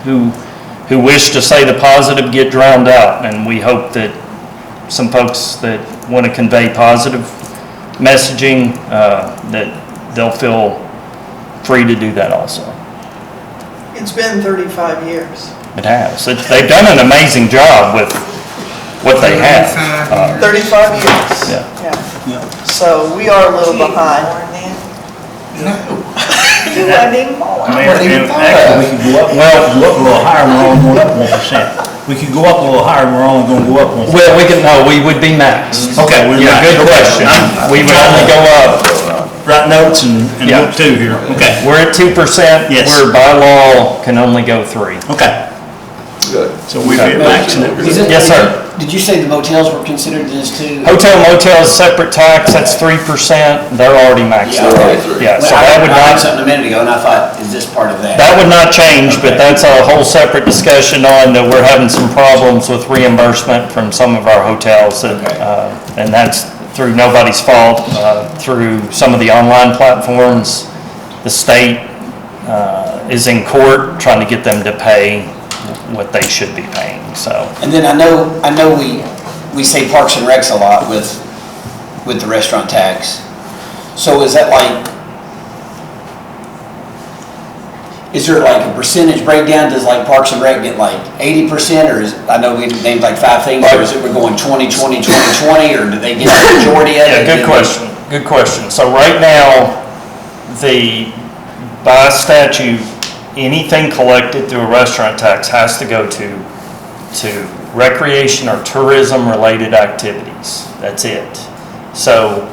who wish to say the positive get drowned out, and we hope that some folks that want to convey positive messaging, that they'll feel free to do that also. It's been 35 years. It has. They've done an amazing job with what they have. 35 years. Yeah. So we are a little behind. Do I need more? Actually, we could go up a little higher, and we're only going up 1%. We could go up a little higher, and we're only going to go up 1%. Well, we would be maxed. Okay. Yeah, good question. We would only go up. Write notes and Yeah. look too here. Okay. We're at 2%. Yes. Where by law can only go 3. Okay. Good. So we'd be maxing it. Yes, sir. Did you say the motels were considered this too? Hotel motel is separate tax, that's 3%, they're already maxed out. Yeah, so that would I heard not, something a minute ago and I thought, is this part of that? that would not change, but that's a whole separate discussion on that we're having some problems with reimbursement from some of our hotels, that, and that's through nobody's fault, through some of the online platforms. The state is in court trying to get them to pay what they should be paying, so. And then I know we say Parks and Recs a lot with the restaurant tax. So is that is there like a percentage breakdown? Does like Parks and Rec get like 80%, or I know we named like 5 things, or is it we're going 20, 20, 20, 20, or do they get the majority of it? Yeah, good question. So right now, by statute, anything collected through a restaurant tax has to go to recreation or tourism related activities. That's it. So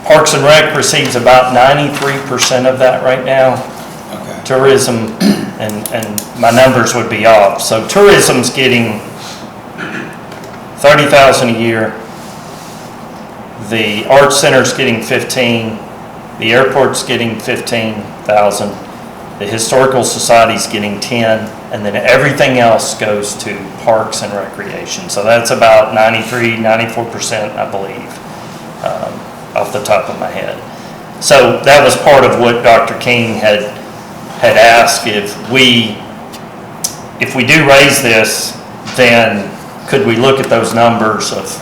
Parks and Rec receives about 93% of that right now. Okay. Tourism, and my numbers would be off. So tourism's getting $30,000 a year. The Arts Center's getting 15. The airport's getting 15,000. The Historical Society's getting 10, and then everything else goes to Parks and Recreation. So that's about 94%, I believe, off the top of my head. So that was part of what Dr. King had asked, if we do raise this, then could we look at those numbers of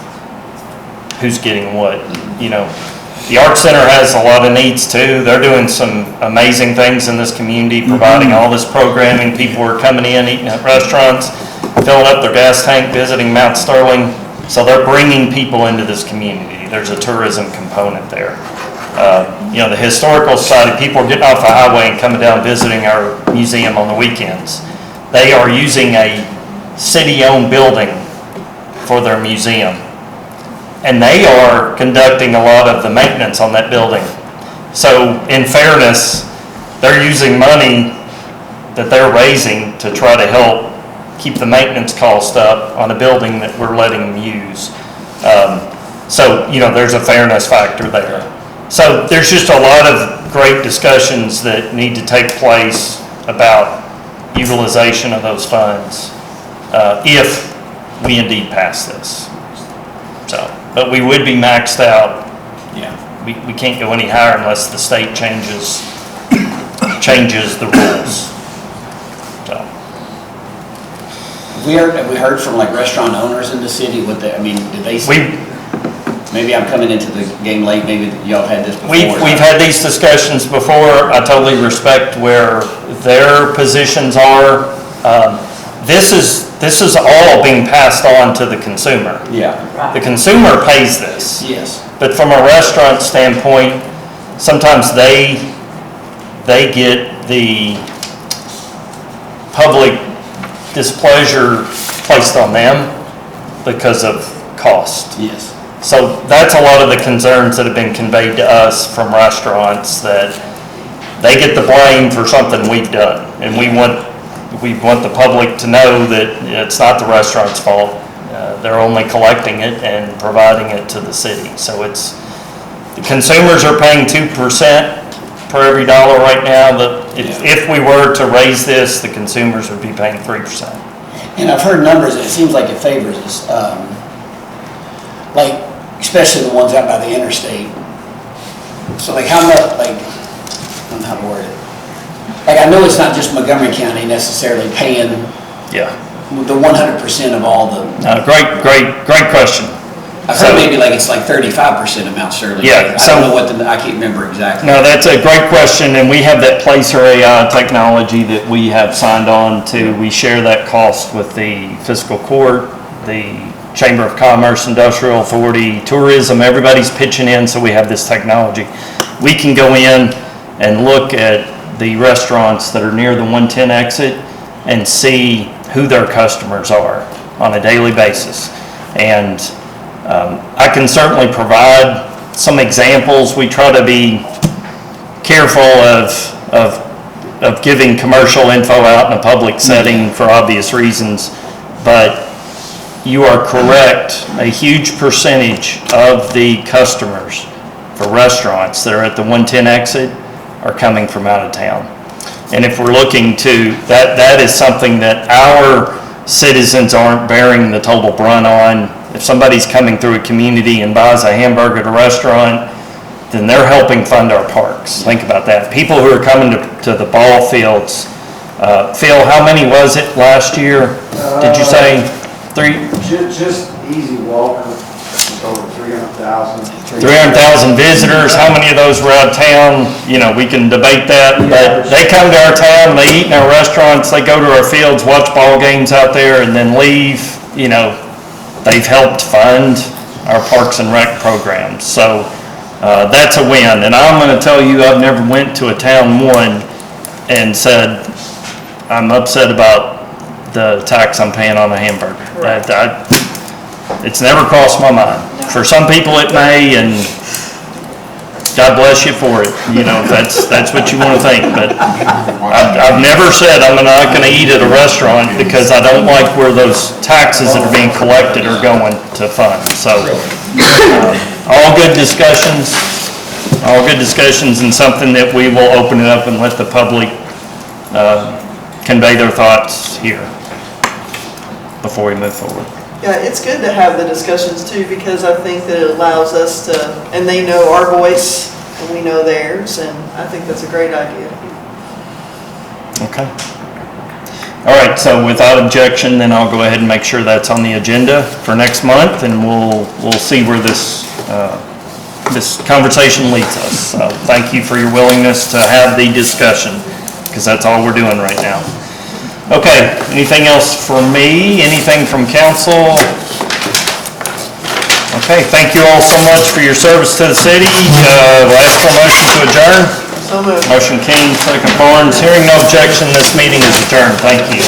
who's getting what, you know. The Art Center has a lot of needs too. They're doing some amazing things in this community, providing all this programming. People are coming in, eating at restaurants, filling up their gas tank, visiting Mount Sterling. So they're bringing people into this community. There's a tourism component there. You know, the Historical Society, people are getting off the highway and coming down visiting our museum on the weekends. They are using a city-owned building for their museum. And they are conducting a lot of the maintenance on that building. So in fairness, they're using money that they're raising to try to help keep the maintenance cost up on a building that we're letting them use. So, you know, there's a fairness factor there. So there's just a lot of great discussions that need to take place about utilization of those funds if we indeed pass this. So. But we would be maxed out. Yeah. We can't go any higher unless the state changes the rules. So. Have we heard from like restaurant owners in the city what they, I mean, did they say? Maybe I'm coming into the game late, maybe y'all have had this before. We've had these discussions before. I totally respect where their positions are. This is all being passed on to the consumer. Yeah. The consumer pays this. Yes. But from a restaurant standpoint, sometimes they get the public displeasure placed on them because of cost. Yes. So that's a lot of the concerns that have been conveyed to us from restaurants, that they get the blame for something we've done. And we want the public to know that it's not the restaurant's fault. They're only collecting it and providing it to the city. So the consumers are paying 2% per every dollar right now. If we were to raise this, the consumers would be paying 3%. And I've heard numbers, and it seems like it favors us. Like, especially the ones out by the interstate. So like how much, like, I don't know how to word it. like, I know it's not just Montgomery County necessarily paying Yeah. the 100% of all the, Great question. I've heard maybe like it's like 35% of Mount Sterling. Yeah, I don't know what I can't remember exactly. No, that's a great question, and we have that Placer AI technology that we have signed on to. We share that cost with the fiscal court, the Chamber of Commerce, Industrial Authority, tourism, everybody's pitching in, so we have this technology. We can go in and look at the restaurants that are near the 110 exit and see who their customers are on a daily basis. And I can certainly provide some examples. We try to be careful of giving commercial info out in a public setting for obvious reasons, but you are correct. A huge percentage of the customers for restaurants that are at the 110 exit are coming from out of town. And if we're looking to, that is something that our citizens aren't bearing the total brunt on. If somebody's coming through a community and buys a hamburger at a restaurant, then they're helping fund our parks. Think about that. People who are coming to the ball fields. Phil, how many was it last year? Did you say 3? Just easy walk, over 300,000. 300,000 visitors. How many of those were out of town? You know, we can debate that, but they come to our town, they eat in our restaurants, they go to our fields, watch ball games out there, and then leave. You know, they've helped fund our Parks and Rec programs. So that's a win. And I'm going to tell you, I've never went to a town one and said, I'm upset about the tax I'm paying on a hamburger. It's never crossed my mind. For some people it may, and God bless you for it. You know, that's what you want to think. But I've never said I'm not going to eat at a restaurant because I don't like where those taxes that are being collected are going to fund. So all good discussions, and something that we will open it up and let the public convey their thoughts here before we move forward. Yeah, it's good to have the discussions too, because I think that it allows us to, and they know our voice and we know theirs, and I think that's a great idea. Okay. All right, so without objection, then I'll go ahead and make sure that's on the agenda for next month, and we'll see where this conversation leads us. So thank you for your willingness to have the discussion, because that's all we're doing right now. Okay, anything else for me? Anything from council? Okay, thank you all so much for your service to the city. We'll ask for a motion to adjourn. So moved. Motion King, second Barnes. Hearing no objection, this meeting is adjourned. Thank you.